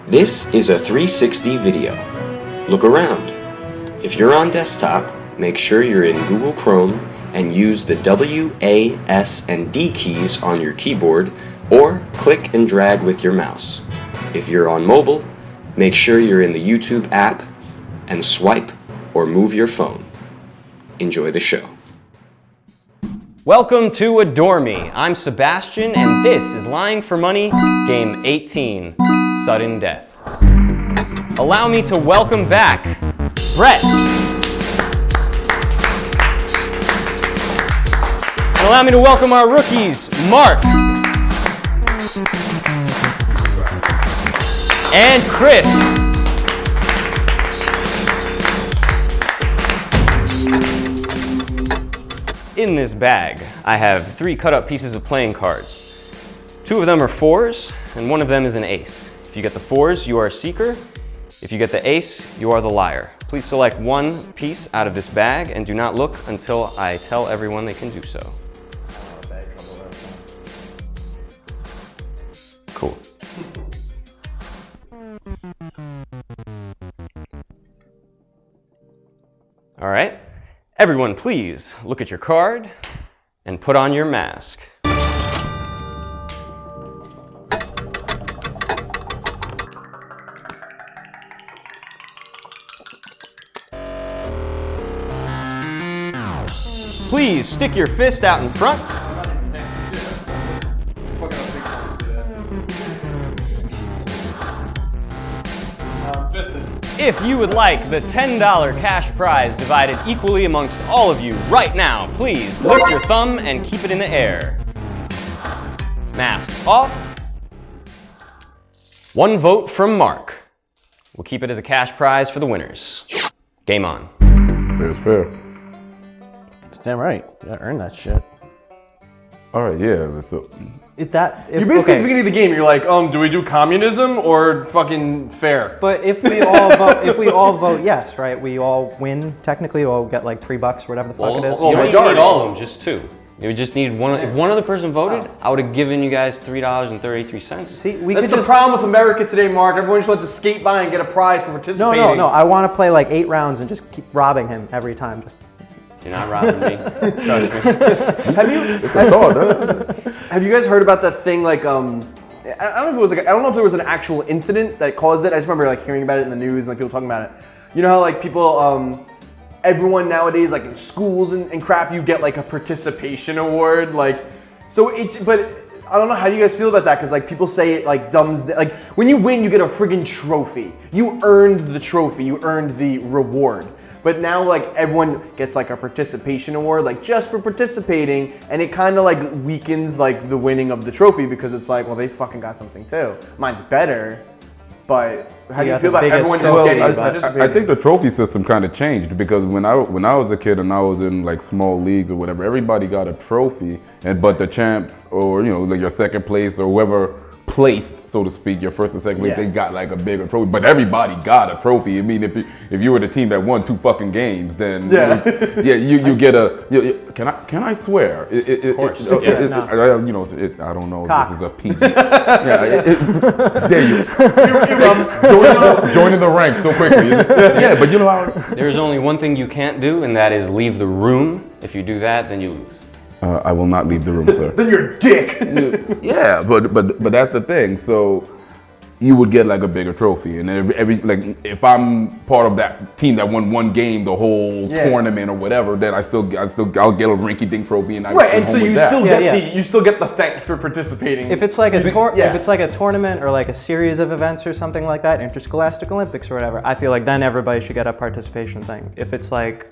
This is a 360 video. Look around. If you're on desktop, make sure you're in Google Chrome and use the W, A, S, and D keys on your keyboard, or click and drag with your mouse. If you're on mobile, make sure you're in the YouTube app and swipe or move your phone. Enjoy the show. Welcome to Adore Me. I'm Sebastian, and this is Lying for Money, Game 18, Sudden Death. Allow me to welcome back Brett. And allow me to welcome our rookies, Mark and Chris. In this bag, I have 3 cut-up pieces of playing cards. 2 of them are 4s, and 1 of them is an ace. If you get the 4s, you are a seeker. If you get the ace, you are the liar. Please select 1 piece out of this bag, and do not look until I tell everyone they can do so. Cool. All right. Everyone, please look at your card and put on your mask. Please stick your fist out in front. If you would like the $10 cash prize divided equally amongst all of you right now, please lift your thumb and keep it in the air. Masks off. 1 vote from Mark. We'll keep it as a cash prize for the winners. Game on. Fair's fair. It's damn right. You gotta earn that shit. All right, yeah. So, You basically At the beginning of the game, you're like, do we do communism or fucking fair? But if we all vote yes, right? We all win. Technically, we'll get like $3 or whatever the fuck it is. You don't majority. need all of them, just 2. You would just need one. If one other person voted, I would have given you guys $3.33. See, we That's could the just problem with America today, Mark. Everyone just wants to skate by and get a prize for participating. no. I want to play like 8 rounds and just keep robbing him every time. Just You're not robbing me. Trust me. Have you guys heard about that thing? Like, I don't know if there was an actual incident that caused it. I just remember like hearing about it in the news and like people talking about it. You know how like people, everyone nowadays, like in schools and crap, you get like a participation award. Like, but I don't know, how do you guys feel about that? Because like people say it like like when you win, you get a friggin' trophy. You earned the trophy. You earned the reward. But now like everyone gets like a participation award, like just for participating, and it kind of like weakens like the winning of the trophy because it's like, well, they fucking got something too. Mine's better, but how do you feel about everyone just getting participating? I think the trophy system kind of changed because when I was a kid and I was in like small leagues or whatever, everybody got a trophy, but the champs or like your second place or whoever placed, so to speak, your first and second place, they got like a bigger trophy. But everybody got a trophy. I mean, if you were the team that won 2 fucking games, then you get a. Can I swear? Of course. I don't know. If this is a PG. There you joining the ranks so quickly. Yeah, but you know how. There's only one thing you can't do, and that is leave the room. If you do that, then you lose. I will not leave the room, sir. Then you're a dick. Yeah, but that's the thing. So you would get like a bigger trophy, and then every like if I'm part of that team that won 1 game the whole tournament or whatever, then I'll get a rinky-dink trophy, and and so you still get the thanks for participating. if it's like if it's like a tournament or like a series of events or something like that, interscholastic Olympics or whatever, I feel like then everybody should get a participation thing. If it's like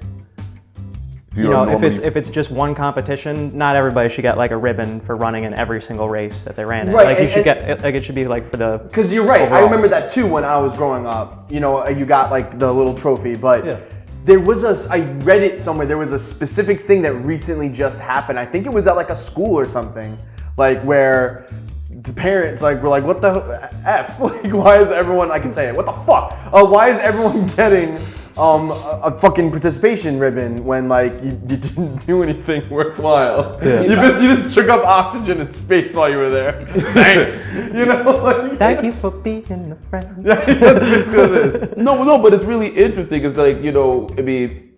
if it's just 1 competition, not everybody should get like a ribbon for running in every single race that they ran in. Right, like it should be like for the. Because you're right. overall. I remember that too when I was growing up. You got like the little trophy, but there was I read it somewhere. There was a specific thing that recently just happened. I think it was at like a school or something, like where the parents were like, what the F? Like, why is everyone? I can say it. What the fuck? Why is everyone getting a fucking participation ribbon when like you didn't do anything worthwhile. Yeah. You just took up oxygen and space while you were there. Thanks. You know. Like, thank you for being a friend. That's basically what it is. No, but it's really interesting. It's like, you know, I mean,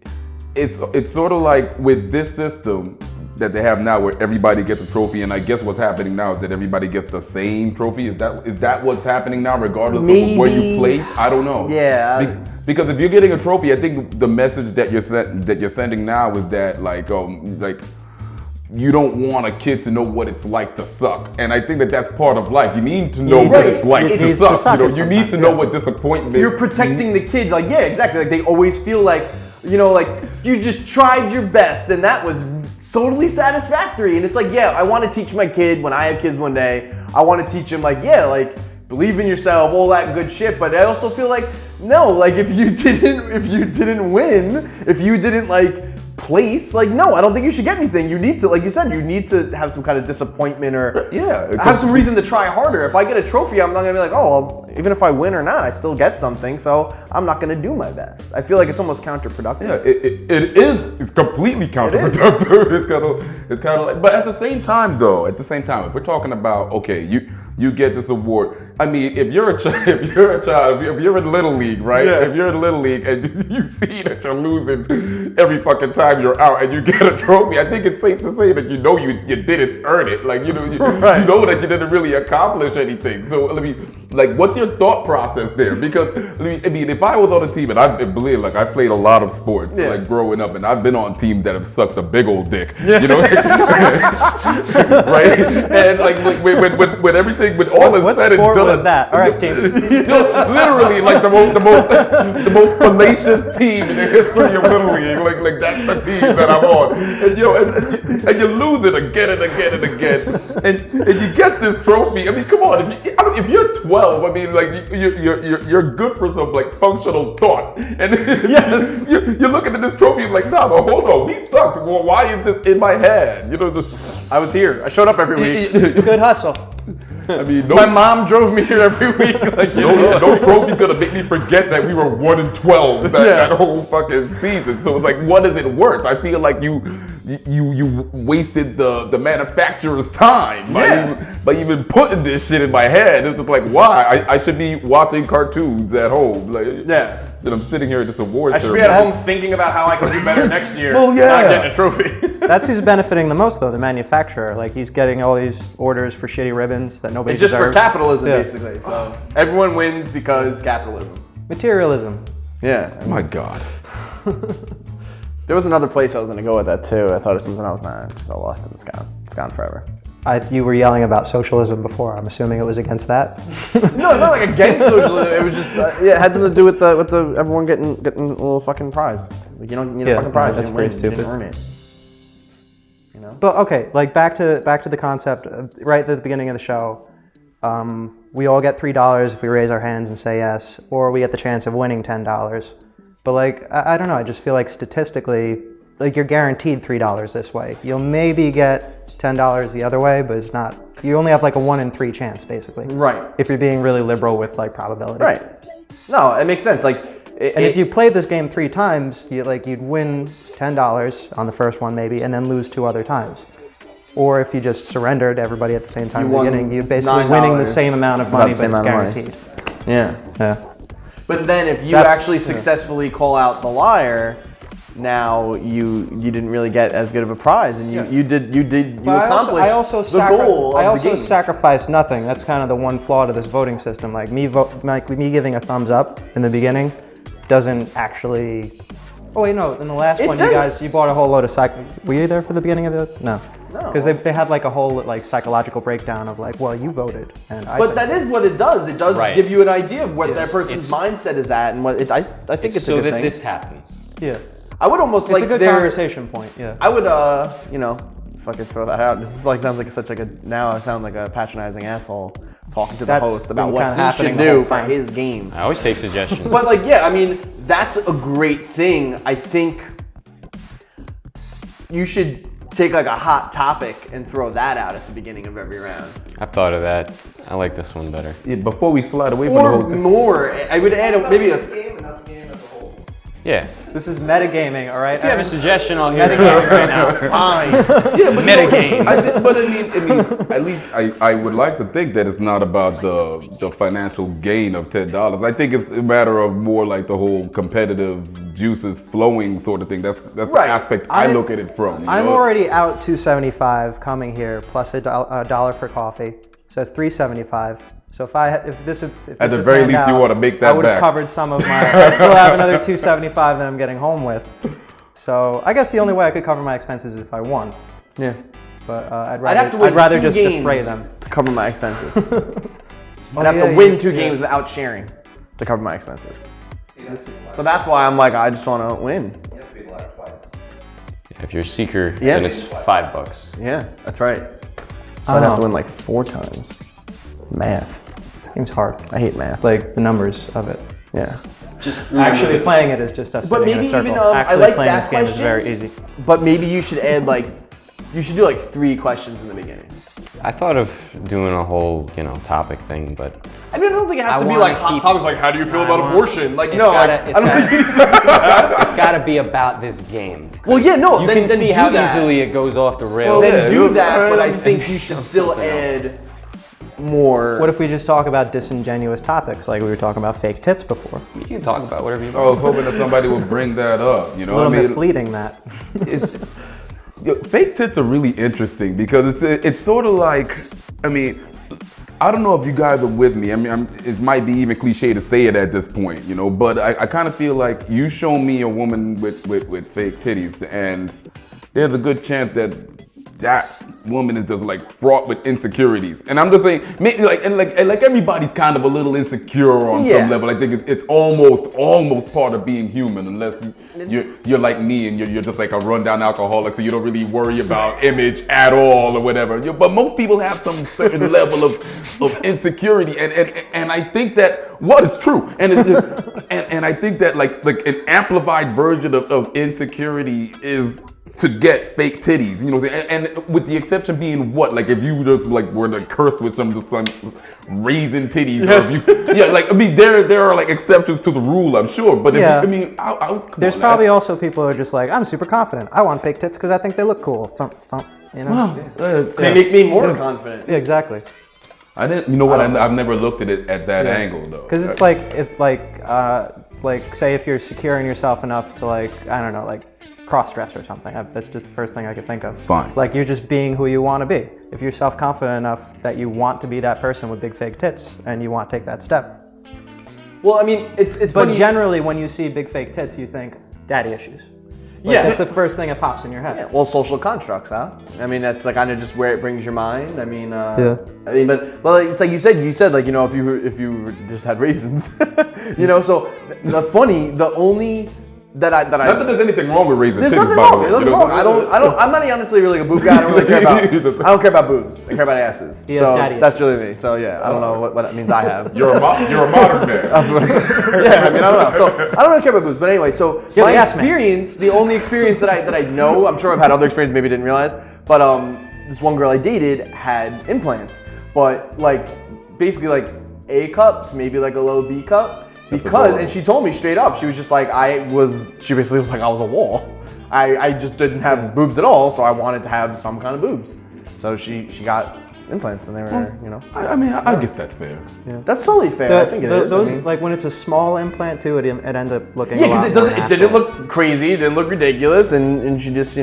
it's sort of like with this system that they have now where everybody gets a trophy, and I guess what's happening now is that everybody gets the same trophy. Is that what's happening now, regardless of where you place? I don't know. Yeah. Because if you're getting a trophy, I think the message that you're sending now is that like you don't want a kid to know what it's like to suck, and I think that that's part of life. You need to know what it's like to suck. You need to know what disappointment. You're protecting the kid. Like, yeah, exactly. Like they always feel like, you know, like you just tried your best and that was totally satisfactory. And it's like, yeah, I want to teach my kid when I have kids one day. I want to teach him like, yeah, like believe in yourself, all that good shit. But I also feel like, no, like if you didn't win, if you didn't like place, like, no, I don't think you should get anything. You need to, like you said, you need to have some kind of disappointment or have some reason to try harder. If I get a trophy, I'm not gonna be like, oh, well, even if I win or not, I still get something, so I'm not gonna do my best. I feel like it's almost counterproductive. Yeah, it is. It's completely counterproductive. It's kind of like, but at the same time, if we're talking about, okay, you get this award. I mean, if you're a child, if you're in Little League, right? Yeah. If you're in Little League and you see that you're losing every fucking time you're out and you get a trophy, I think it's safe to say that you know you didn't earn it. Like, you know, you know that you didn't really accomplish anything. So, let me, like, what's your thought process there? Because, I mean, if I was on a team, and I believe, like, I played a lot of sports, like, growing up, and I've been on teams that have sucked a big old dick, you know? Right? And, like, when everything, when all is said and done. What sport was that? All right, team. Literally, like, the most fallacious team in the history of Little League. Like that's the team that I'm on. And, you know, and you lose it again and again and again. And you get this trophy. I mean, come on. If you're 12, I mean, like, you're good for some, like, functional thought. And yes, you're looking at this trophy and like, nah, but hold on, we sucked. Well, why is this in my head? You know, I was here. I showed up every week. Good hustle. I mean, my mom drove me here every week. Like, no trophy gonna make me forget that we were 1-12 that whole fucking season. So it's like, what is it worth? I feel like you wasted the manufacturer's time by even putting this shit in my head. It's just like, why? I should be watching cartoons at home. Like, and I'm sitting here at this award ceremony. I should be at home thinking about how I can do better next year. Well, not getting a trophy. That's who's benefiting the most, though, the manufacturer. Like, he's getting all these orders for shitty ribbons that nobody deserves. It's just for capitalism, basically. So everyone wins because capitalism. Materialism. Yeah. Oh my God. There was another place I was going to go with that, too. I thought of something else. Nah, I just lost it. It's gone. It's gone forever. You were yelling about socialism before. I'm assuming it was against that. No, it's not like against socialism. It was just it had something to do with the everyone getting a little fucking prize. Like, you don't need a fucking prize. That's pretty stupid. You didn't earn it. You know. But okay, like back to the concept. Right at the beginning of the show, we all get $3 if we raise our hands and say yes, or we get the chance of winning $10. But like, I don't know. I just feel like statistically, like, you're guaranteed $3 this way. You'll maybe get $10 the other way, but it's not. You only have like a 1 in 3 chance, basically. Right. If you're being really liberal with like probability. Right. No, it makes sense. Like, if you played this game 3 times, you'd win $10 on the first one maybe, and then lose 2 other times. Or if you just surrendered everybody at the same time at the beginning, you're basically winning the same amount of money, but it's guaranteed. Yeah. But then if you actually successfully call out the liar, now you didn't really get as good of a prize, and you accomplished the goal of the game. I also sacrificed nothing. That's kind of the one flaw to this voting system. Like me giving a thumbs up in the beginning doesn't actually. Oh wait, no. In the last one, you bought a whole load of Were you there for the beginning of the? No. No. Because they had like a whole like psychological breakdown of like, well, you voted, and I. But that is what it does. It does give you an idea of what that person's mindset is at, and what I think it's a good thing. So that this happens. Yeah. I would almost it's a good conversation point. Yeah. I would fucking throw that out. This is like sounds like now I sound like a patronizing asshole talking to the host about what he should do for his game. I always take suggestions. But like, yeah, I mean, that's a great thing. I think you should take like a hot topic and throw that out at the beginning of every round. I've thought of that. I like this one better. Yeah, before we slide away from the whole thing. Or more, I would add maybe a. Yeah. This is metagaming, all right? If you have a suggestion, I'll hear it Metagaming right now. Fine. Yeah, but Metagame. at least I would like to think that it's not about the financial gain of $10. I think it's a matter of more like the whole competitive juices flowing sort of thing. That's Right. the aspect I look at it from. You I'm know? already out $2.75 coming here, plus a dollar for coffee. So it's $3.75. So if this At had the very panned least, you out, want to make that I would have back. covered some of my. I still have another $2.75 that I'm getting home with. So I guess the only way I could cover my expenses is if I won. Yeah. But I'd have to win I'd rather 2 just games defray them. to cover my expenses. I'd have yeah, to win yeah, 2 yeah. games without sharing to cover my expenses. So that's why I'm like, I just want to win. If you're a seeker, Yeah. then it's $5. Yeah, that's right. So I'd have to win like 4 times. Math. Seems hard. I hate math. Like the numbers of it. Yeah. Just Actually playing it is just us But sitting in a maybe circle. even, I Actually like playing that this game is question. very easy. But maybe you should add like, you should do like 3 questions in the beginning. I thought of doing a whole, topic thing, but I mean, I don't think it has I to be wanna like hot keep- topics like how do you feel about want- abortion? Like It's no, gotta- like, it's I don't gotta- think you need to do that. it's got to be about this game. Well, yeah, no, you then, can then see do how that. easily it goes off the rails. Then Yeah, do you- that, but I think you should still something else. add more. What if we just talk about disingenuous topics, like we were talking about fake tits before? You can talk about whatever you I was want. hoping that somebody would bring that up. You A know, little I mean, misleading that. fake tits are really interesting because it's sort of like, I mean, I don't know if you guys are with me. I mean, it might be even cliche to say it at this point, but I kind of feel like you show me a woman with fake titties, and there's a good chance that woman is just like fraught with insecurities. And I'm just saying, maybe like everybody's kind of a little insecure on some level. I think it's almost part of being human, unless you're like me and you're just like a rundown alcoholic, so you don't really worry about image at all or whatever. But most people have some certain level of insecurity, and I think that it's true, and I think that like an amplified version of insecurity is to get fake titties, and with the exception being what, like if you just like were to curse with some raisin titties, Yes. or if you, there are like exceptions to the rule, I'm sure, but Yeah. there's There's probably also people who are just like, I'm super confident. I want fake tits because I think they look cool. Thump, thump. They make me more confident. Yeah, exactly. I didn't, you know what? I've never looked at it at that angle though. Because it's like if like say if you're secure in yourself enough to like I don't know like cross-dress or something. That's just the first thing I could think of. Fine. Like you're just being who you want to be. If you're self-confident enough that you want to be that person with big fake tits and you want to take that step. Well, I mean, it's But funny. generally, when you see big fake tits, you think daddy issues. Like, Yeah. that's the first thing that pops in your head. Yeah, well, social constructs, huh? I mean, that's like kind of just where it brings your mind. I mean, Yeah. I mean, but it's like you said like if you just had raisins, So the only that I Not that there's anything wrong with raising there's titties, nothing by wrong. the way. There's nothing wrong. I'm not honestly really a boob guy. I don't really care about. I don't care about boobs. I care about asses. He has so daddy that's really me. So yeah, I don't know what that means. I have. You're a modern man. Yeah, I mean, I don't know. So I don't really care about boobs. But anyway, so You're my the ass man. experience, the only experience that I know, I'm sure I've had other experience, maybe didn't realize, but this one girl I dated had implants, but like basically like A cups, maybe like a low B cup. And she told me straight up, she was just like, she basically was like, I was a wall. I just didn't have boobs at all, so I wanted to have some kind of boobs. So she got implants, and they were, I mean, I guess that's fair. That's totally fair. I think it is. Those I mean, like when it's a small implant too, it ends up looking. yeah, because because it didn't look crazy, it didn't look ridiculous, and she just, she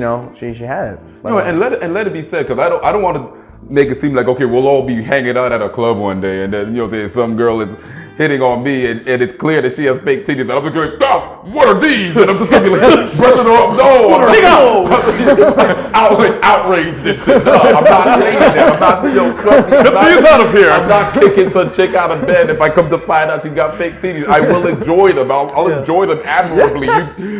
had it. But, And let it be said, because I don't want to make it seem like, okay, we'll all be hanging out at a club one day, and then there's some girl is hitting on me, and it's clear that she has fake titties, and I'm just going, what are these? And I'm just gonna be like brushing her up. No, outraged and shit. No, I'm not saying that. I'm not saying, trust me. Get these out of here. I'm not kicking some chick out of bed if I come to find out she got fake titties. I will enjoy them. I'll enjoy them admirably.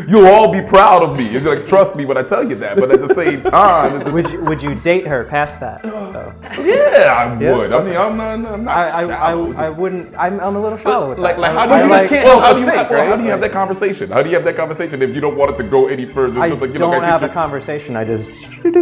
You'll all be proud of me. You're like, trust me when I tell you that. But at the same time, Would you date her past that? though. Yeah, I Yeah? would. I mean, I'm not shallow. I wouldn't. I'm a little shallow with Like, that. how do I you like- just can't help how but do you think, have, well, right? how do you have that conversation? How do you have that conversation if you don't want it to go any further? I Just like, don't have a think conversation. I just. like,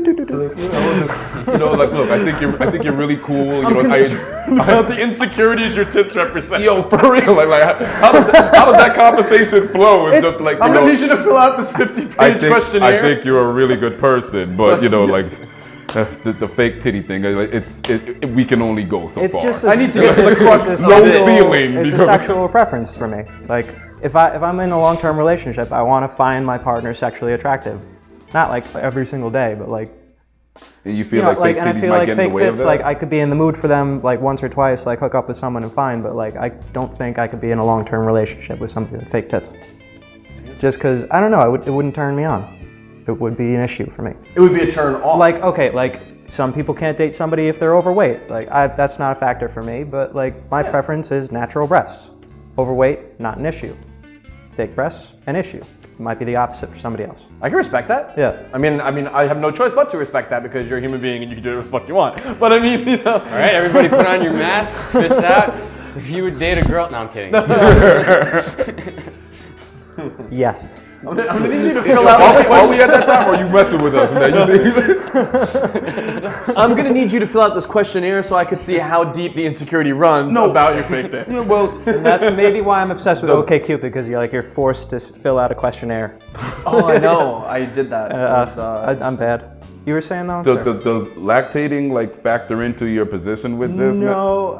look, I think you're really cool. You know, About the insecurities your tits represent. yo, for real, like how does that conversation flow? It's just like, I'm gonna need you to fill out this 50-page questionnaire. I think you're a really good person, but you know, like the fake titty thing, we can only go so It's far. just. I need to get to the crux. It's No sexual- feeling, It's a because- sexual preference for me. Like if I'm in a long-term relationship, I want to find my partner sexually attractive. Not like every single day, but like. And you feel You know, like fake and I titties feel might like get in the fake way of tits, that? like I could be in the mood for them like once or twice, like hook up with someone and fine, but like I don't think I could be in a long-term relationship with somebody with fake tits. Just because, I don't know, it wouldn't turn me on. It would be an issue for me. It would be a turn off. Like, okay, like some people can't date somebody if they're overweight. Like that's not a factor for me, but like my preference is natural breasts. Overweight, not an issue. Fake breasts, an issue. It might be the opposite for somebody else. I can respect that. Yeah. I mean, I have no choice but to respect that because you're a human being and you can do whatever the fuck you want. But I mean, you know. All right, everybody put on your masks, fists out. If you would date a girl, no, I'm kidding. Yes. I'm gonna need you to fill out this Are we at that time, or are you messing with us, man? I'm gonna need you to fill out this questionnaire so I could see how deep the insecurity runs about your fake tits. Yeah, well, That's maybe why I'm obsessed with OkCupid, because you're forced to fill out a questionnaire. Oh, I know. I did that. I'm bad. You were saying though? does lactating like factor into your position with this? man? No,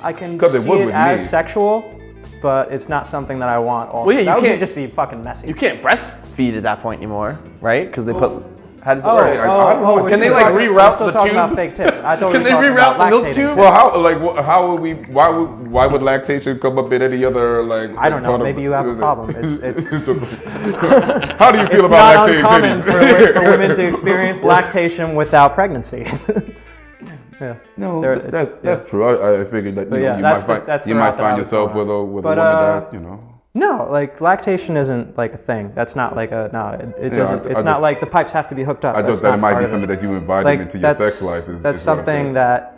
I can 'Cause it see would it with as me. sexual, but it's not something that I want. Well, yeah, you that would can't- just be fucking messy. You can't breastfeed at that point anymore, right? Because they put. How does it Oh, work? I don't know. we're Can they, still like, talking- reroute we're still the talking about tube? fake tits. I thought Can we they were talking reroute about the milk lactating tube? Well, how would we? Why would lactation come up in any other like? I don't know. part of- Maybe you have a problem. It's How do you feel it's about not lactating uncommon titties? for women to experience lactation without pregnancy. Yeah. No, There- that's true. I figured that But you, yeah, know, you that's might the- that's find the route that I was yourself going with a on. with But, a woman that you know. No, like lactation isn't like a thing. That's not like a no. It Yeah, doesn't. I it's just- not like the pipes have to be hooked up. I That's thought that it not might part be of something it. that you invited Like, into your sex life. That's Is what I'm something saying. that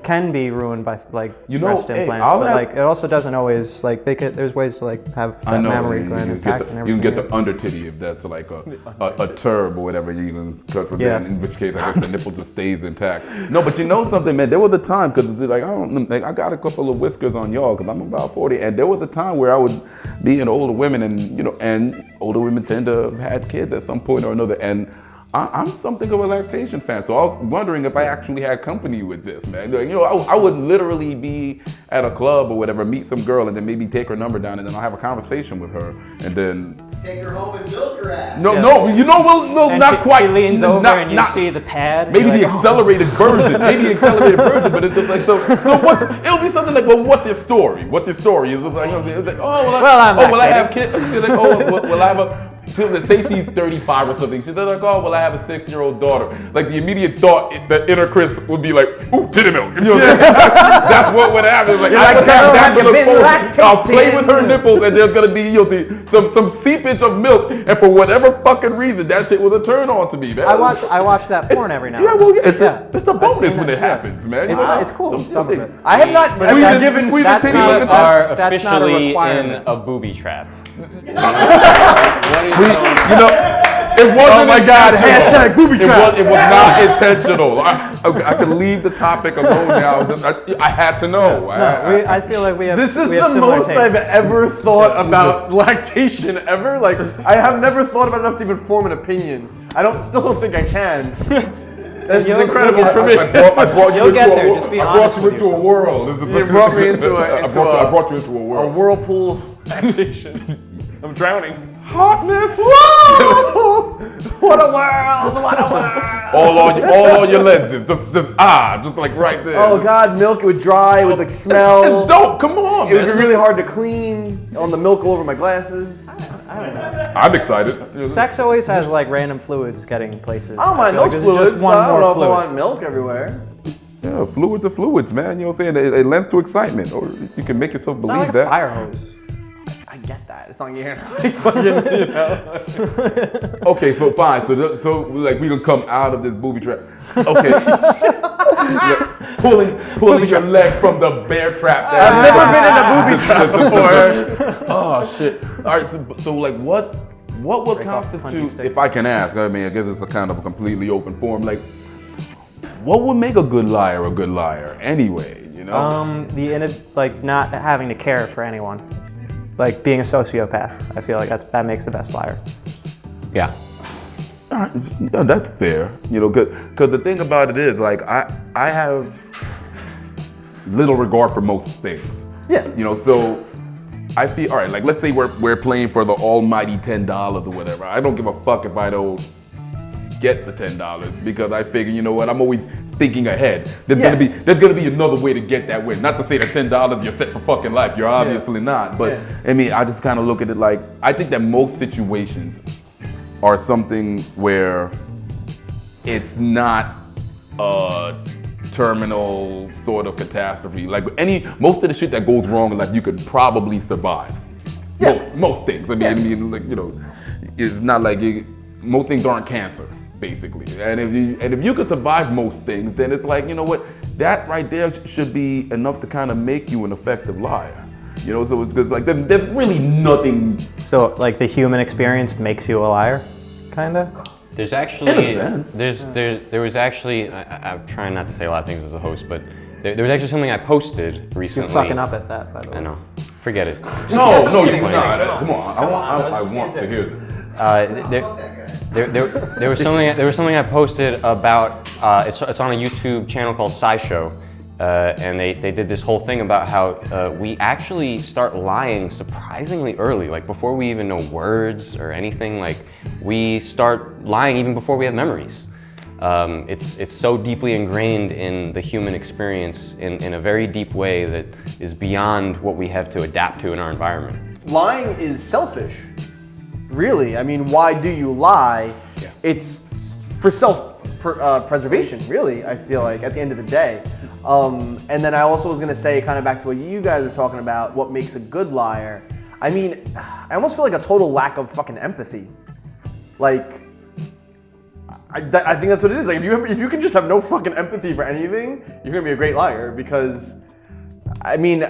can be ruined by like You know, breast hey, implants, I'll but have- like it also doesn't always like there's ways to like have I that know mammary you, gland you intact get and the, everything. you can get the under titty if that's like a term or whatever you even cut from Yeah. that. In which case, I guess the nipple just stays intact. No, but you know something, man. There was a time because like I got a couple of whiskers on y'all because I'm about 40, and there was a time where I would be in older women, and older women tend to have had kids at some point or another, and I'm something of a lactation fan, so I was wondering if I actually had company with this, man. Like, I would literally be at a club or whatever, meet some girl, and then maybe take her number down, and then I'll have a conversation with her, and then Take her home and milk her ass. no, And not quite. She leans over not, and you not- see the pad. Maybe you're the like, oh. accelerated version. Maybe the accelerated version, but it's just like so. What? It'll be something like, well, what's your story? What's your story? Is it like, it's like I'm I have kids? She's like, will I have a? Say she's 35 or something. She's like, oh, well, I have a 6-year-old daughter. Like the immediate thought, the inner Chris would be like, ooh, titty milk. You know what I'm saying? That's what would happen. Like, I would have that to look forward to. I'll play with her nipples, and there's gonna be some seepage of milk, and for whatever fucking reason, that shit was a turn on to me, man. I watch that porn every now. Yeah, and well, then. it's a bonus seen when that, it yeah. happens, man. You know? It's cool. Some Some of it. I have not. Squeeze I've it, given. squeeze the that's titty not- milk We and are touch. That's not a officially in requirement. a booby trap. You know, it wasn't. Oh my God! intentional. Hashtag booby trap. It was not intentional. I can leave the topic alone now. I had to know. I feel like we have. This is we have the similar most I've tastes. ever thought about lactation ever. Like I have never thought about enough to even form an opinion. Still don't think I can. This is incredible for me. I brought you You'll into get a there, world. just be I honest brought you with into a world. This is You brought me into I brought you into a a world. whirlpool of lactation. I'm drowning. Hotness. What a world! What a world! all on your lenses, just like right there. Oh God, milk! It would dry. It would like smell. It's dope. Come on, It would be man. really hard to clean. On the milk all over my glasses. I'm excited. Sex always has like random fluids getting places. I don't mind feel like those this is fluids, just but one I don't more know if I fluid. want milk everywhere. Yeah, fluids are fluids, man. You know what I'm saying? It lends to excitement, or you can make yourself It's believe not like that. a fire hose. I get that. It's not here. Like fucking, you know. Okay, so fine. So like we gonna come out of this booby trap. Okay. pulling your leg from the bear trap. I've never been in a booby trap before. Oh shit! All right, so like what would Break off the punchy constitute, stick. if I can ask? I mean, I guess it's a kind of a completely open forum. Like, what would make a good liar anyway? You know? Like not having to care for anyone, like being a sociopath. I feel like that makes the best liar. Yeah. All right, yeah, that's fair. You know, because the thing about it is, like, I have little regard for most things. Yeah. You know, so I feel, all right, like, let's say we're playing for the almighty $10 or whatever. I don't give a fuck if I don't get the $10 because I figure, you know what, I'm always thinking ahead. There's gonna be another way to get that win. Not to say that $10 you're set for fucking life. You're obviously not. But I mean, I just kind of look at it like, I think that most situations are something where it's not a terminal sort of catastrophe. Like most of the shit that goes wrong in life, you could probably survive. Yeah. Most things. I mean, like, you know, it's not like most things aren't cancer, basically. And if you could survive most things, then it's like, you know what, that right there should be enough to kind of make you an effective liar. You know, so it's because like there's really nothing. So like the human experience makes you a liar, kind of. There's actually, in a sense. There was actually, I'm trying not to say a lot of things as a host, but there was actually something I posted recently. You're fucking up at that, by the way. I know. Forget it. No, you're not. Come on, I want to hear this. There was something I posted about. It's on a YouTube channel called SciShow, and they did this whole thing about how we actually start lying surprisingly early, like before we even know words or anything. Like we start lying even before we have memories. It's so deeply ingrained in the human experience in a very deep way that is beyond what we have to adapt to in our environment. Lying is selfish, really. I mean, why do you lie? Yeah. It's for self-preservation, really, I feel like, at the end of the day. And then I also was gonna say, kind of back to what you guys are talking about, what makes a good liar. I mean, I almost feel like a total lack of fucking empathy. Like, I think that's what it is. Like, if you can just have no fucking empathy for anything, you're gonna be a great liar. Because, I mean,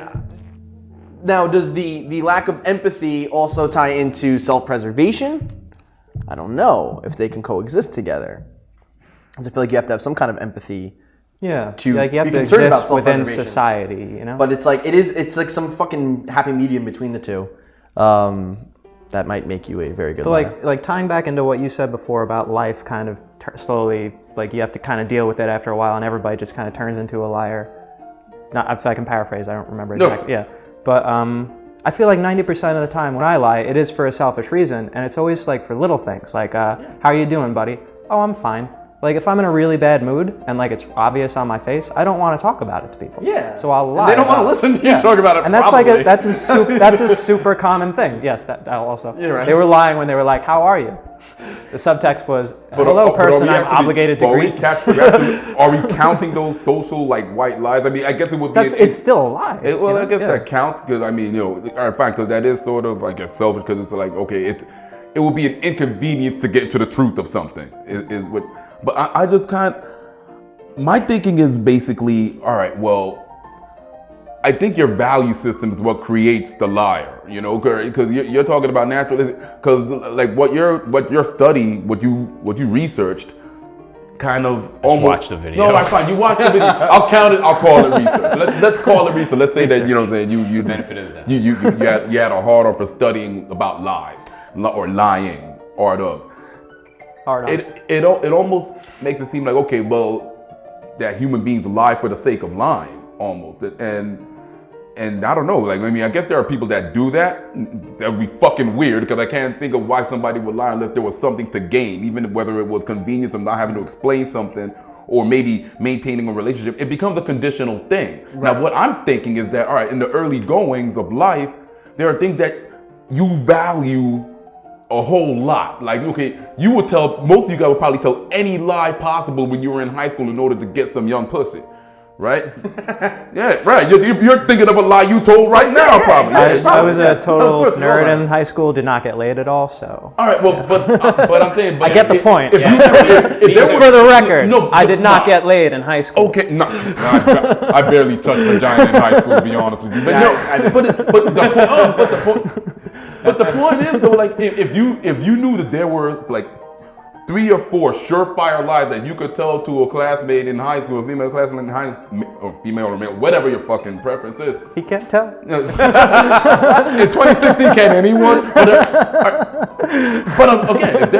now does the lack of empathy also tie into self-preservation? I don't know if they can coexist together. Because I feel like you have to have some kind of empathy. Yeah, To like you have be to concerned about exist within self-preservation. society, you know. But it's like some fucking happy medium between the two. That might make you a very good But liar. like tying back into what you said before about life kind of slowly, like you have to kind of deal with it after a while, and everybody just kind of turns into a liar. Not if I can paraphrase, I don't remember exactly. Yeah, but I feel like 90% of the time when I lie, it is for a selfish reason, and it's always like for little things, like how are you doing, buddy? Oh, I'm fine. Like if I'm in a really bad mood and like it's obvious on my face, I don't want to talk about it to people. Yeah. So I'll lie. And they don't want to listen to you talk about it. And that's probably. that's a super common thing. Yes, that also. Yeah, right. They were lying when they were like, "How are you?" The subtext was, "Hello, But are person we I'm actually- obligated to are we greet." Are we counting those social like white lies? I mean, I guess it would be. It's still a lie. Well, you know? I guess Yeah. that counts because I mean, you know, all right, fine, because that is sort of, I guess, selfish because it's like, okay, it will be an inconvenience to get to the truth of something. Is what, but I just my thinking is basically, all right, well, I think your value system is what creates the liar, you know, because you're talking about naturalism, because like what your study, what you researched, kind of almost watched the video. No, right, fine. You watched the video. I'll count it. I'll call it research. Let's call it research. Let's say that, you know, that you you had a hard on for studying about lies or lying, art of. Hard on. It almost makes it seem like, okay, well, that human beings lie for the sake of lying, almost, and I don't know, like, I mean, I guess there are people that do that. That would be fucking weird because I can't think of why somebody would lie unless there was something to gain, even whether it was convenience of not having to explain something or maybe maintaining a relationship. It becomes a conditional thing. Right. Now, what I'm thinking is that, all right, in the early goings of life, there are things that you value a whole lot. Like, okay, you would tell, most of you guys would probably tell any lie possible when you were in high school in order to get some young pussy. right? Yeah, right. You're thinking of a lie you told right now, probably. I was a total nerd in high school. Did not get laid at all. So. All right. Well, but I'm saying. But I get the point. If For the record, I did not get laid in high school. Okay, no, I barely touched vagina in high school, to be honest with you. But the point is though, like if you knew that there were like 3 or 4 surefire lies that you could tell to a classmate in high school, a female classmate in high school, or female or male, whatever your fucking preference is. He can't tell. In 2016, can anyone? But again, if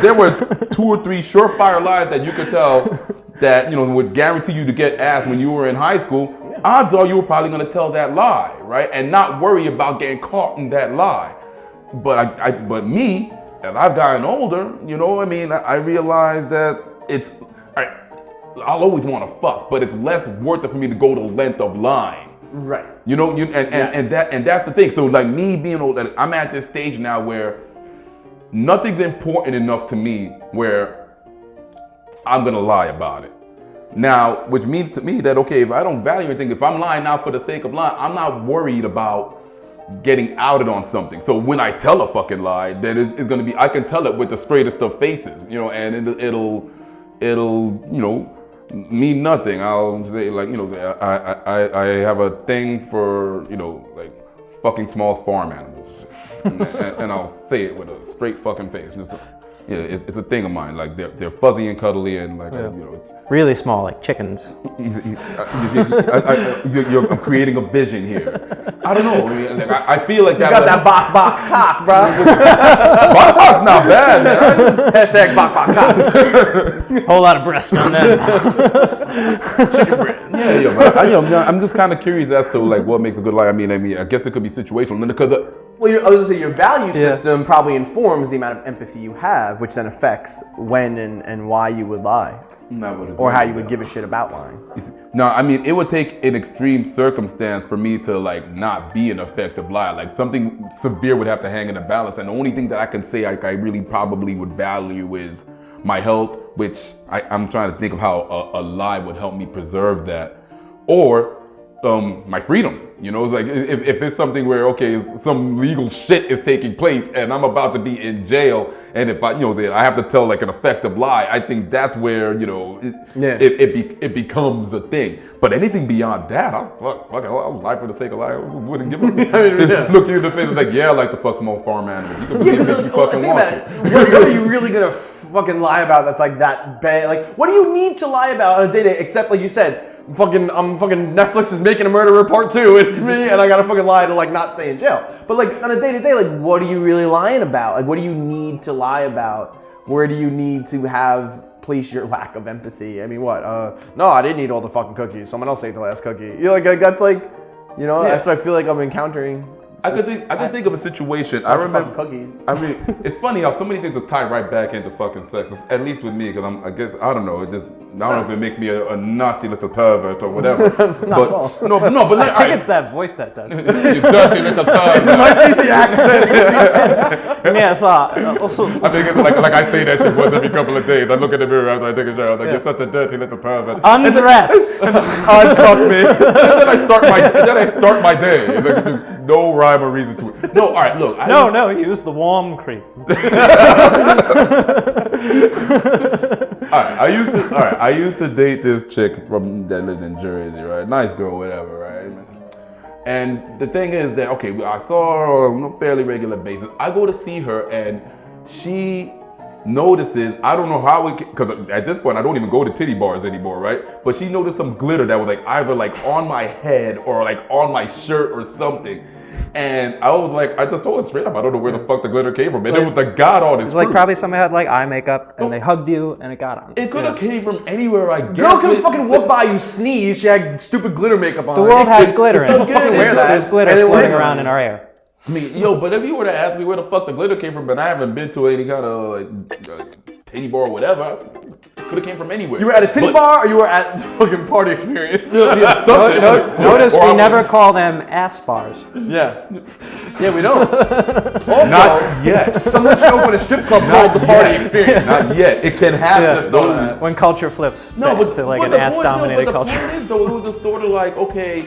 there were 2 or 3 surefire lies that you could tell that would guarantee you to get ass when you were in high school, odds are you were probably going to tell that lie, right? And not worry about getting caught in that lie. But me, as I've gotten older, I realize that it's, I'll always want to fuck, but it's less worth it for me to go the length of lying. Right. And that's the thing. So like me being old, I'm at this stage now where nothing's important enough to me where I'm gonna lie about it. Now, which means to me that, okay, if I don't value anything, if I'm lying now for the sake of lying, I'm not worried about getting outed on something. So when I tell a fucking lie, then it's gonna be, I can tell it with the straightest of faces, and it'll mean nothing. I'll say like, I have a thing for, like fucking small farm animals, and I'll say it with a straight fucking face. It's a thing of mine. Like they're fuzzy and cuddly and like it's really small, like chickens. I'm creating a vision here. I don't know. I feel like that. You got that bok cock, bro. Bok's not bad, man. Hashtag bok cock. Whole lot of breast on that. Chicken breast. Yeah, I'm just kind of curious as to like what makes a good lie. I mean, I guess it could be situational because. Well, I was gonna say your value system probably informs the amount of empathy you have, which then affects when and why you would lie, or how you would give a shit about lying. No, I mean it would take an extreme circumstance for me to like not be an effective liar. Like something severe would have to hang in the balance, and the only thing that I can say I really probably would value is my health, which I'm trying to think of how a lie would help me preserve that, or my freedom. It's like if it's something where some legal shit is taking place and I'm about to be in jail, and if I have to tell like an effective lie, I think that's where it becomes a thing. But anything beyond that, I'll lie for the sake of lying. Wouldn't give a look you in the face and like, I like to fuck small farm animals. You can believe if you fucking want to. What are you really gonna fucking lie about that's like that bad? Like, what do you need to lie about on a day except like you said? I'm fucking Netflix is making a murderer part 2. It's me, and I gotta fucking lie to like not stay in jail. But like on a day to day, like what are you really lying about? Like what do you need to lie about? Where do you need to place your lack of empathy? I mean, what? No, I didn't eat all the fucking cookies. Someone else ate the last cookie. That's like, that's what I feel like I'm encountering. I could think of a situation. I remember cookies. I mean, it's funny how so many things are tied right back into fucking sex. At least with me, because I guess I don't know. I don't know if it makes me a nasty little pervert or whatever. Not at all. No, but I think it's that voice that does it. You dirty little pervert. It might be the accent. Yeah, I thought. I think it's like I say that shit once every couple of days. I look in the mirror after I take a shower. I'm like, you're such a dirty little pervert. Undress. Unfuck me. And then I start my day. Like, there's no rhyme or reason to it. No, all right, look. No, use the warm cream. I used to date this chick that lived in Jersey, right? Nice girl, whatever, right? And the thing is that, I saw her on a fairly regular basis. I go to see her and she notices, I don't know how because at this point I don't even go to titty bars anymore, right? But she noticed some glitter that was like either like on my head or like on my shirt or something. And I was like, I just told her straight up, I don't know where the fuck the glitter came from. And it was like God on his It's like probably somebody had like eye makeup and they hugged you and it got on. It could have came from anywhere, I guess. Girl could have fucking walked by you, sneezed, she had stupid glitter makeup on. The world has glitter in it. Fucking wear that. There's glitter floating around in our air. I mean, but if you were to ask me where the fuck the glitter came from, but I haven't been to any kind of like titty bar or whatever. It could have came from anywhere. You were at a titty bar, or you were at the fucking party experience? Yeah, something. Notice Or we I never call them ass bars. Yeah. Yeah, we don't. Also, Not yet. someone should open a strip club called the party experience. Not yet. It can happen. Just don't. When culture flips to like an ass-dominated culture. The point is, though, it was just sort of like, okay,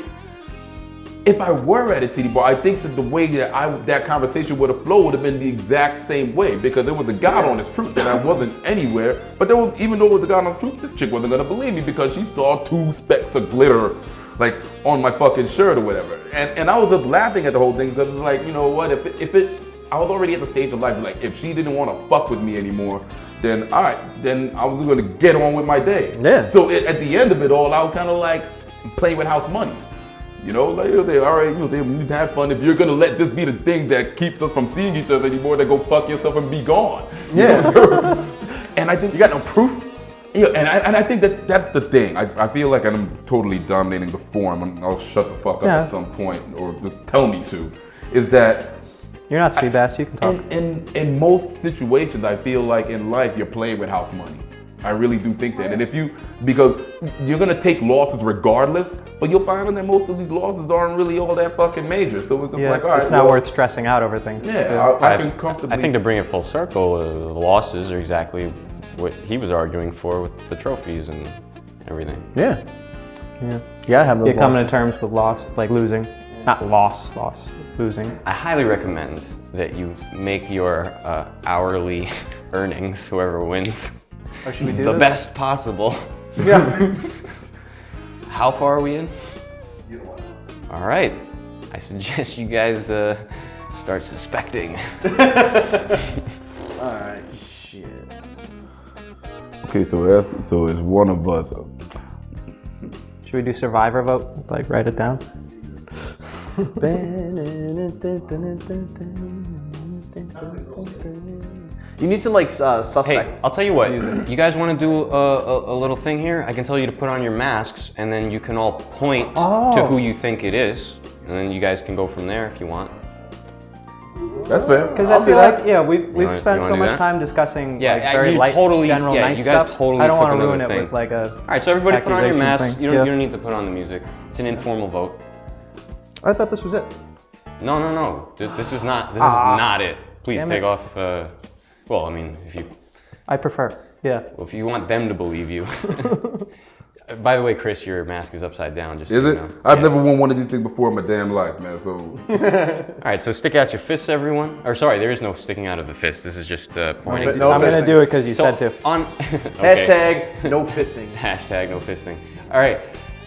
if I were at a titty bar, I think that the way that that conversation would have flowed would have been the exact same way, because there was a God honest truth that I wasn't anywhere. But there was, even though it was a God honest truth, this chick wasn't gonna believe me because she saw 2 specks of glitter like on my fucking shirt or whatever. And I was just laughing at the whole thing because it was like, you know what, if it I was already at the stage of life, like if she didn't want to fuck with me anymore, then all right, then I was gonna get on with my day. Yeah. So at the end of it all, I was kind of like playing with house money. You know, like, all right, we've had fun. If you're gonna let this be the thing that keeps us from seeing each other anymore, then go fuck yourself and be gone. Yeah. And I think You got no proof? yeah, and I think that's the thing. I feel like I'm totally dominating the forum, and I'll shut the fuck up at some point, or just tell me to. Is that You're not Seabass, you can talk. in most situations, I feel like in life you're playing with house money. I really do think that. And because you're gonna take losses regardless, but you'll find that most of these losses aren't really all that fucking major. So it's just like, all right, it's not worth stressing out everything. Yeah, I can comfortably. I think to bring it full circle, the losses are exactly what he was arguing for with the trophies and everything. Yeah. Yeah. You gotta have those You're coming to losses. terms with loss, like losing. Not loss, losing. I highly recommend that you make your hourly earnings, whoever wins, Or should we do the this? best possible. Yeah. How far are we in? All right. I suggest you guys start suspecting. Alright, shit. Okay, so it's one of us. Should we do survivor vote? Like write it down? You need some like Hey, suspect. I'll tell you what. You guys want to do a little thing here? I can tell you to put on your masks, and then you can all point to who you think it is, and then you guys can go from there if you want. That's fair. Because I'll I feel do that. like, yeah, we've wanna- spent you so wanna do much that? time discussing Yeah, like very you light, totally- general, yeah, nice you guys stuff. totally I don't took want to ruin another it thing. with like a. All right, so everybody put on your accusation masks. thing. You Yeah. don't need to put on the music. It's an informal vote. I thought this was it. No. This is not it. Please Damn take it. off. Well, I mean, I prefer. Yeah. if you want them to believe you. By the way, Chris, your mask is upside down. Just Is so it? you know. I've Yeah. never worn one of these things before in my damn life, man. So All right, so stick out your fists, everyone. Or sorry, there is no sticking out of the fist. This is just pointing. No I'm gonna fisting. do it because you So said to. on Hashtag no fisting. Hashtag no fisting. All right,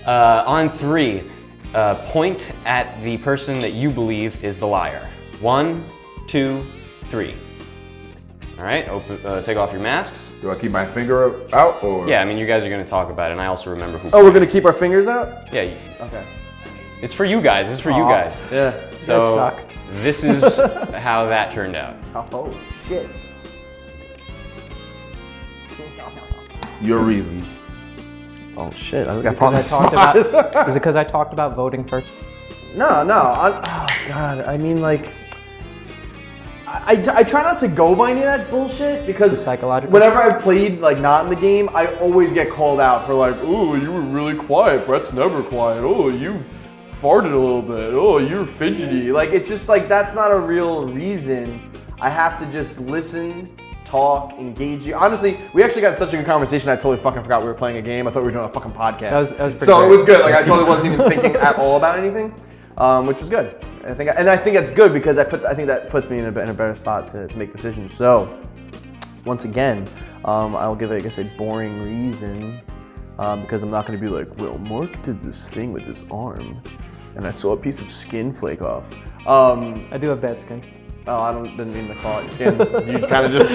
on 3, point at the person that you believe is the liar. 1, 2, 3. All right, take off your masks. do I keep my finger out or? Yeah, I mean, you guys are gonna talk about it, and I also remember who. Oh, we're gonna keep our fingers out? Yeah, Okay. it's for you guys. This is for you guys. Yeah. So guys suck. this is how that turned out. Oh shit. Your reasons. Oh shit. I just got Because on the I spot. talked about. Is it because I talked about voting first? No. Oh god. I mean, like, I try not to go by any of that bullshit because Psychological? whenever I've played like not in the game, I always get called out for like, oh, you were really quiet. Brett's never quiet. Oh, you farted a little bit. Oh, you're fidgety. Like, it's just like that's not a real reason. I have to just listen, talk, engage you. Honestly, we actually got such a good conversation. I totally fucking forgot we were playing a game. I thought we were doing a fucking podcast. That was pretty so great. it was good. Like I totally wasn't even thinking at all about anything, which was good. I think that's good because I think that puts me in a better spot to make decisions. So once again, I'll give it, I guess, a boring reason because I'm not going to be like, well, Mark did this thing with his arm, and I saw a piece of skin flake off. I do have bad skin. Oh, I didn't mean to call it your skin. You kind of just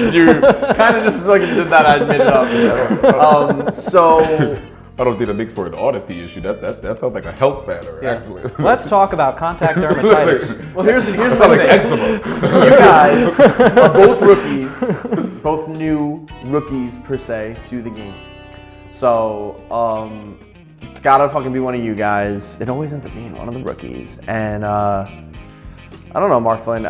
like did that. I made it up. So. I don't think that makes for an honesty issue. That sounds like a health matter, Yeah. actually. Let's talk about contact dermatitis. Well, here's the Sounds thing. like eczema. You guys are both rookies, both new rookies per se to the game. So, it's gotta fucking be one of you guys. It always ends up being one of the rookies. And I don't know, Mark Flynn.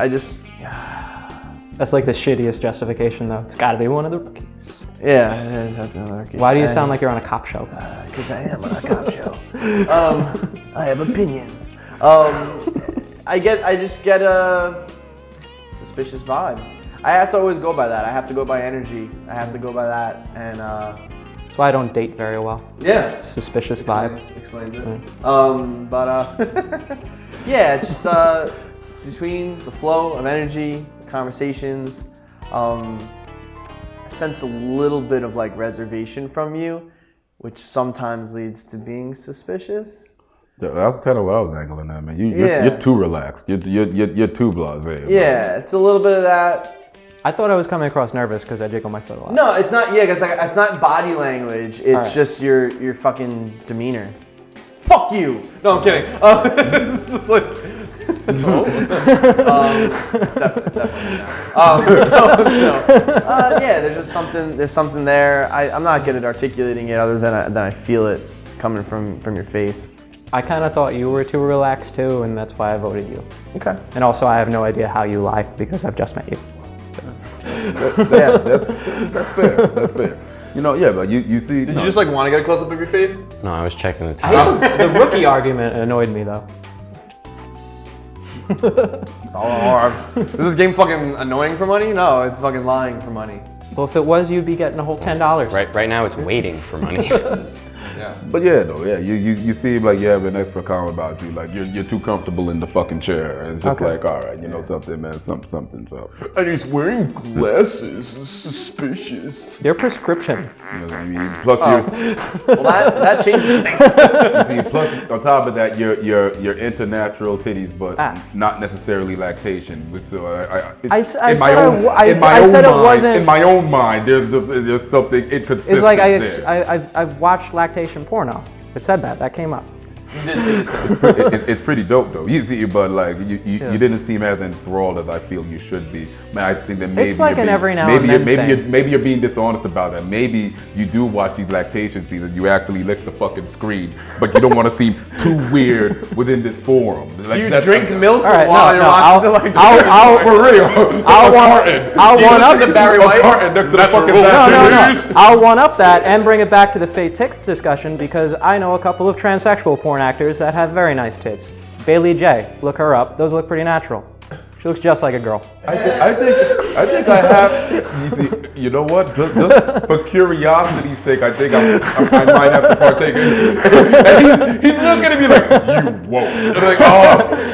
That's like the shittiest justification, though. It's got to be one of the rookies. Yeah, it has been one of the rookies. Why do you sound like you're on a cop show? Because I am on a cop show. I have opinions. I just get a suspicious vibe. I have to always go by that. I have to go by energy. I have to go by that, and That's why I don't date very well. yeah, Suspicious vibe. explains it. Yeah, it's just between the flow of energy, conversations. I sense a little bit of like reservation from you, which sometimes leads to being suspicious. Yeah, that's kind of what I was angling at, man. Yeah. You're too relaxed. You're too blasé. Yeah, it's a little bit of that. I thought I was coming across nervous because I jiggle my foot a lot. No, it's not. Yeah, because it's not body language. It's right. just your fucking demeanor. Fuck you. No, I'm kidding. It's just like. It's definitely not. Yeah, there's just something. There's something there. I'm not good at articulating it, other than I feel it coming from your face. I kind of thought you were too relaxed too, and that's why I voted you. Okay. And also, I have no idea how you lie because I've just met you. Yeah, that's fair. That's fair. You know, yeah, but you see. Did you just like want to get a close up of your face? No, I was checking the time. The rookie argument annoyed me though. It's all hard. Is this game fucking annoying for money? No, it's fucking lying for money. Well, if it was, you'd be getting a whole $10. Right now, it's waiting for money. Yeah. But yeah, though, yeah, you seem like you have an extra comment about you, like you're too comfortable in the fucking chair. And it's just like, all right, you know something, man, something's up. And he's wearing glasses. Suspicious. Your prescription. You know what I mean? Plus Well, that changes things. you see, plus on top of that, you're into natural titties, but not necessarily lactation. But so I said it wasn't. In my own mind, there's something inconsistent It's like there. I've watched lactation porno. It said that came up. It's pretty dope though. You see, but like you didn't seem as enthralled as I feel you should be. Man, I think that maybe It's like you're an being, every now and then thing. maybe you're being dishonest about that. Maybe you do watch these lactation scenes and you actually lick the fucking screen, but you don't want to seem too weird within this forum. Like, Do you drink milk All right, while you're watching the lactation? for real. I'll one up the Barry White. Next to the fucking No. I'll one up that and bring it back to the fake tits discussion because I know a couple of transsexual porn actors that have very nice tits. Bailey J, look her up. Those look pretty natural. She looks just like a girl. I think I have. You know what? Just for curiosity's sake, I think I might have to partake in it. And he's looking at me like, you won't. And I'm like,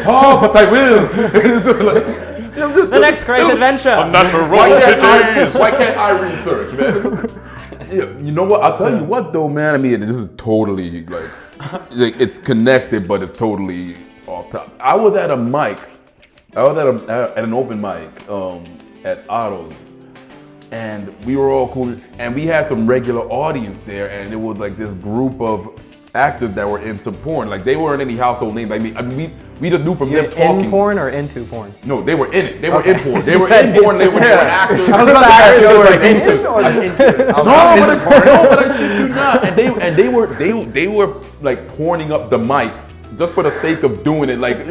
but I will. And it's sort of like, The next great adventure. why can't I research, man? You know what? I'll tell you what, though, man. I mean, this is totally like it's connected, but it's totally off top. I was at a mic. I was at an open mic at Otto's, and we were all cool, and we had some regular audience there, and it was like this group of actors that were into porn. Like they weren't any household names. I mean, we just knew from them talking. In porn or into porn? No, they were in it. They were in porn. They were in porn. They were actors. I was about to ask you, like, into it. No, but I shit you not. And they were like porning up the mic just for the sake of doing it. Like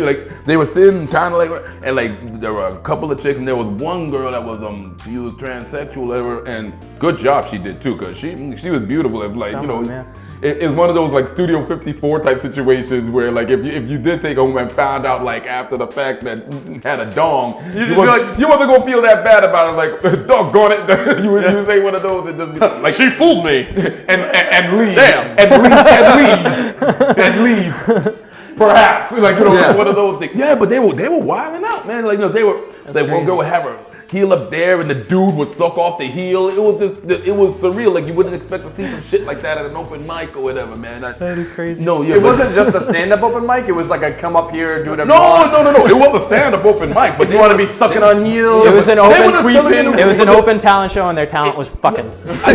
they were sitting kind of like, and like there were a couple of chicks, and there was one girl that was she was transsexual, whatever, and good job she did too, cause she was beautiful. It's like it's one of those like Studio 54 type situations where like if you did take home and found out like after the fact that you had a dong, you wasn't gonna feel that bad about it. Like doggone it, you would say one of those that just be like she fooled me and leave. Damn. And leave. Perhaps like one of those things. Yeah, but they were wilding out, man. Like they were like one girl would have her heel up there, and the dude would suck off the heel. It was surreal. Like you wouldn't expect to see some shit like that at an open mic or whatever, man. That is crazy. No, yeah, it wasn't just a stand-up open mic. It was like a come up here, do whatever. No. It was a stand-up open mic, but you want to be sucking on heels. It was an open talent show, and their talent was fucking. I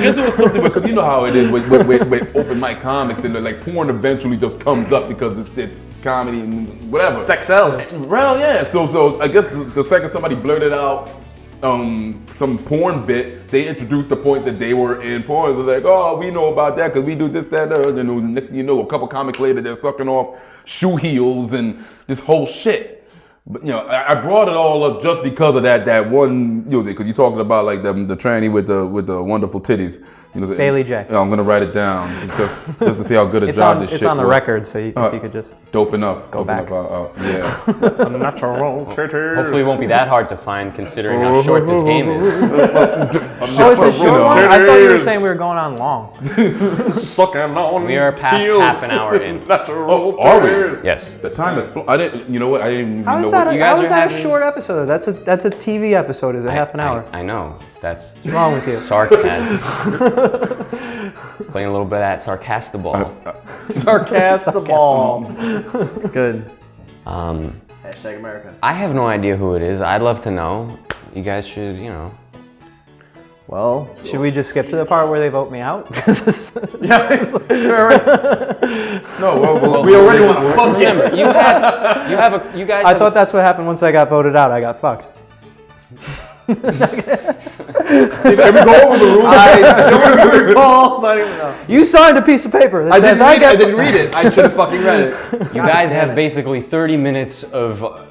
guess it was something because you know how it is with open mic comics, and like porn eventually just comes up because it's comedy and whatever. Sex sells. Well, yeah. So I guess the second somebody blurted out some porn bit, they introduced the point that they were in porn. They're like, oh, we know about that because we do this, that, that. Next thing you know, a couple comics later, they're sucking off shoe heels and this whole shit. But I brought it all up just because of that one, because you're talking about like the tranny with the wonderful titties. Bailey J. I'm gonna write it down just to see how good a job this shit It's on the was. record, so you could just dope enough. go back. Yeah. Natural titties. Hopefully it won't be that hard to find considering how short this game is. Oh, it's a short one? I thought you were saying we were going on long. Sucking on. We are past half an hour in. Oh, are we? Yes. The time is. I didn't. You know what? I didn't even How know is that? what. guys How are is that having- a short episode? That's a TV episode. Is it half an hour? I know. That's What's wrong with you? sarcasm. Playing a little bit of that sarcastable. Sarcastable. It's good. Hashtag America. I have no idea who it is. I'd love to know. You guys should, Well, Should we just skip to the part where they vote me out? No, well, we already want to fuck you. Remember, you guys. I thought that's what happened once I got voted out. I got fucked. Can we go over the rules? I don't recall. So I don't even know. You signed a piece of paper that says I didn't read it. I should have fucking read it. You guys have basically 30 minutes of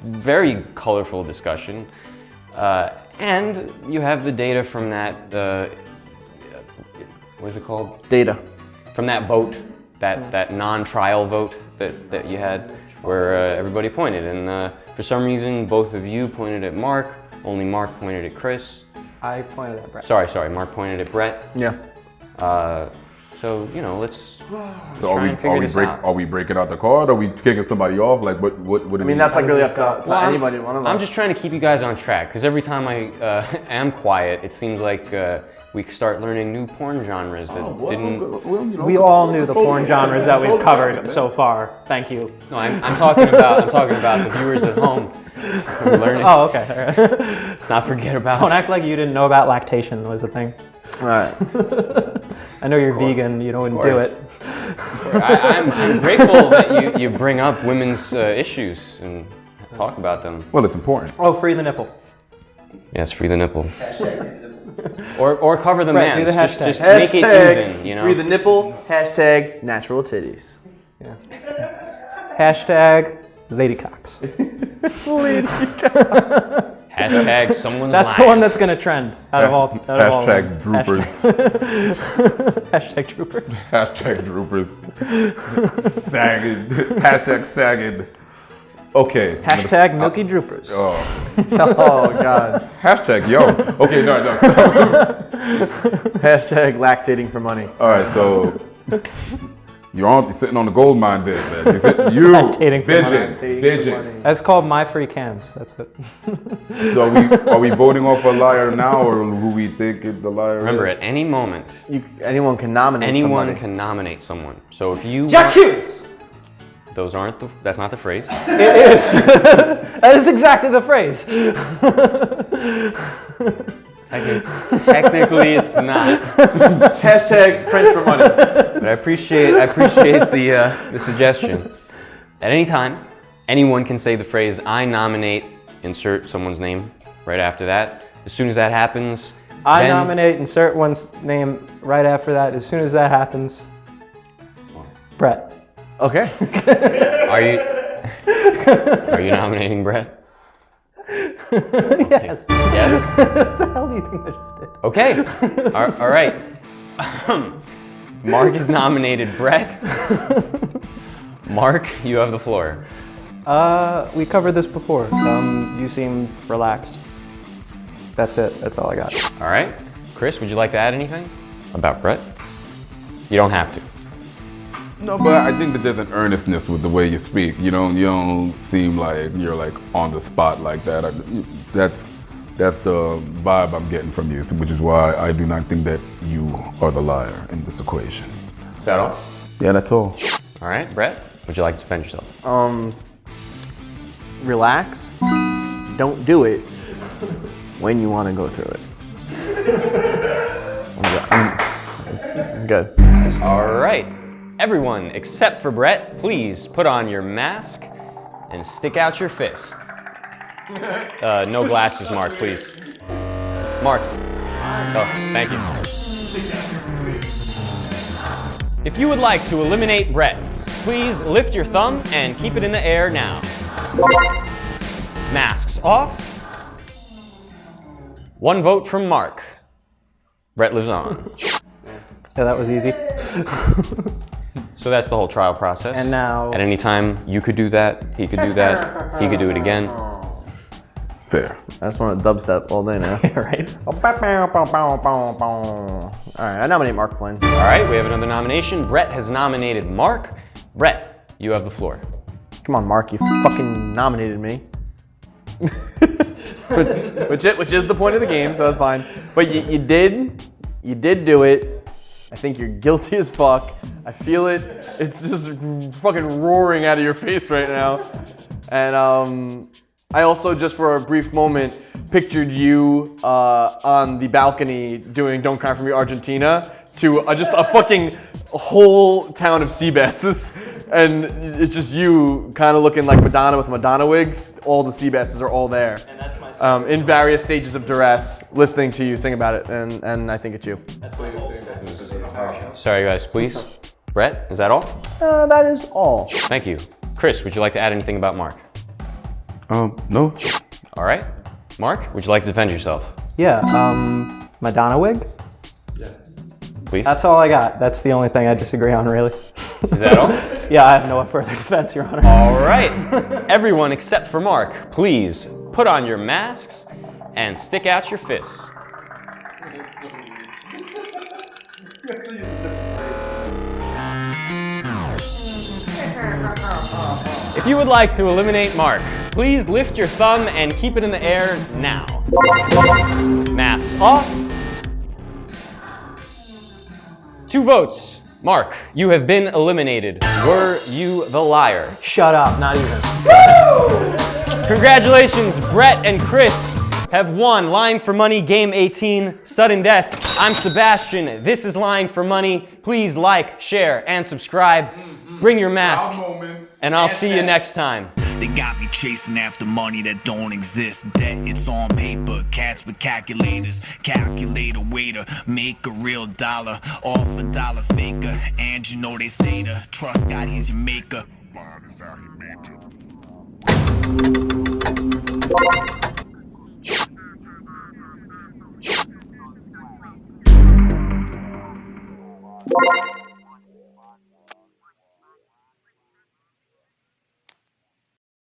very colorful discussion, and you have the data from that. What is it called? Data. From that vote, that non-trial vote that you had, where everybody pointed, and for some reason both of you pointed at Mark. Only Mark pointed at Chris. I pointed at Brett. Sorry. Mark pointed at Brett. Yeah. So let's. So are we breaking out the card? Are we kicking somebody off? Like what? I mean, that's like really up to anybody. One of us. I'm just trying to keep you guys on track because every time I am quiet, it seems like we start learning new porn genres that didn't. We all knew the porn genres that we've covered so far. Thank you. No, I'm talking about the viewers at home. We're learning. Oh, okay. All right. Let's not forget about. Don't act like you didn't know about lactation was a thing. All right. I know you're vegan. You don't do it. I'm grateful that you bring up women's issues and talk about them. Well, it's important. Oh, free the nipple. Yes, free the nipple. or cover the Brett, man. do the hashtag. Just make it Hashtag even. free the nipple. Hashtag natural titties. Yeah. Hashtag ladycocks. Hashtag someone's That's lying. the one that's gonna trend out of all. Hashtag droopers. Hashtag troopers. Hashtag droopers. Sagged. Hashtag sagged. Okay. Hashtag milky droopers. Oh. Oh God. Hashtag yo. Okay, no. Hashtag lactating for money. All right, so you're sitting on the gold mine there, man. Lactating for Vision. That's called my free cams. That's it. So are we voting off a liar now, or who we think the liar Remember, is? at any moment, Anyone can nominate anyone somebody. can nominate someone. So if you Jacques! that's not the phrase. It is. That is exactly the phrase. Technically, it's not. Hashtag French for money. But I appreciate the suggestion. At any time, anyone can say the phrase "I nominate," insert someone's name right after that. As soon as that happens, I nominate, insert one's name right after that. As soon as that happens, Brett. Okay. Are you nominating Brett? Yes. Yes. What the hell do you think I just did? Okay. All right. Mark has nominated Brett. Mark, you have the floor. We covered this before. You seem relaxed. That's it. That's all I got. All right. Chris, would you like to add anything about Brett? You don't have to. No, but I think that there's an earnestness with the way you speak. You don't seem like you're like on the spot like that. That's the vibe I'm getting from you, which is why I do not think that you are the liar in this equation. Is that all? Yeah, that's all. All right, Brett, would you like to defend yourself? Relax. Don't do it when you want to go through it. I'm good. All right. Everyone except for Brett, please put on your mask and stick out your fist. No glasses, Mark, please. Mark. Oh, thank you. If you would like to eliminate Brett, please lift your thumb and keep it in the air now. Masks off. 1 vote from Mark. Brett lives on. Yeah, that was easy. So that's the whole trial process. And now... At any time, you could do that, he could do that, he could do it again. Fair. I just want to dubstep all day now. right? Alright, I nominate Mark Flynn. All right, we have another nomination. Brett has nominated Mark. Brett, you have the floor. Come on, Mark, you fucking nominated me. which is the point of the game, so that's fine. But you did do it. I think you're guilty as fuck. I feel it. It's just fucking roaring out of your face right now. And I also, just for a brief moment, pictured you on the balcony doing Don't Cry For Me Argentina to just a fucking whole town of sea basses. And it's just you kind of looking like Madonna with Madonna wigs. All the sea basses are all there. And that's my in various stages of duress, listening to you sing about it. And I think it's you. Sorry, guys, please. Brett, is that all? That is all. Thank you. Chris, would you like to add anything about Mark? No. All right. Mark, would you like to defend yourself? Yeah, Madonna wig? Please. That's all I got. That's the only thing I disagree on, really. Is that all? Yeah, I have no further defense, Your Honor. All right. Everyone except for Mark, please put on your masks and stick out your fists. If you would like to eliminate Mark, please lift your thumb and keep it in the air now. Masks off. 2 votes. Mark, you have been eliminated. Were you the liar? Shut up, not even. Congratulations, Brett and Chris have won Lying for Money Game 18, Sudden Death. I'm Sebastian. This is Lying for Money. Please like, share, and subscribe. Bring your mask, and I'll see you next time. They got me chasing after money that don't exist. Debt, it's on paper. Cats with calculators. Calculator waiter. Make a real dollar. Off a dollar faker. And you know they say to trust God, he's your maker.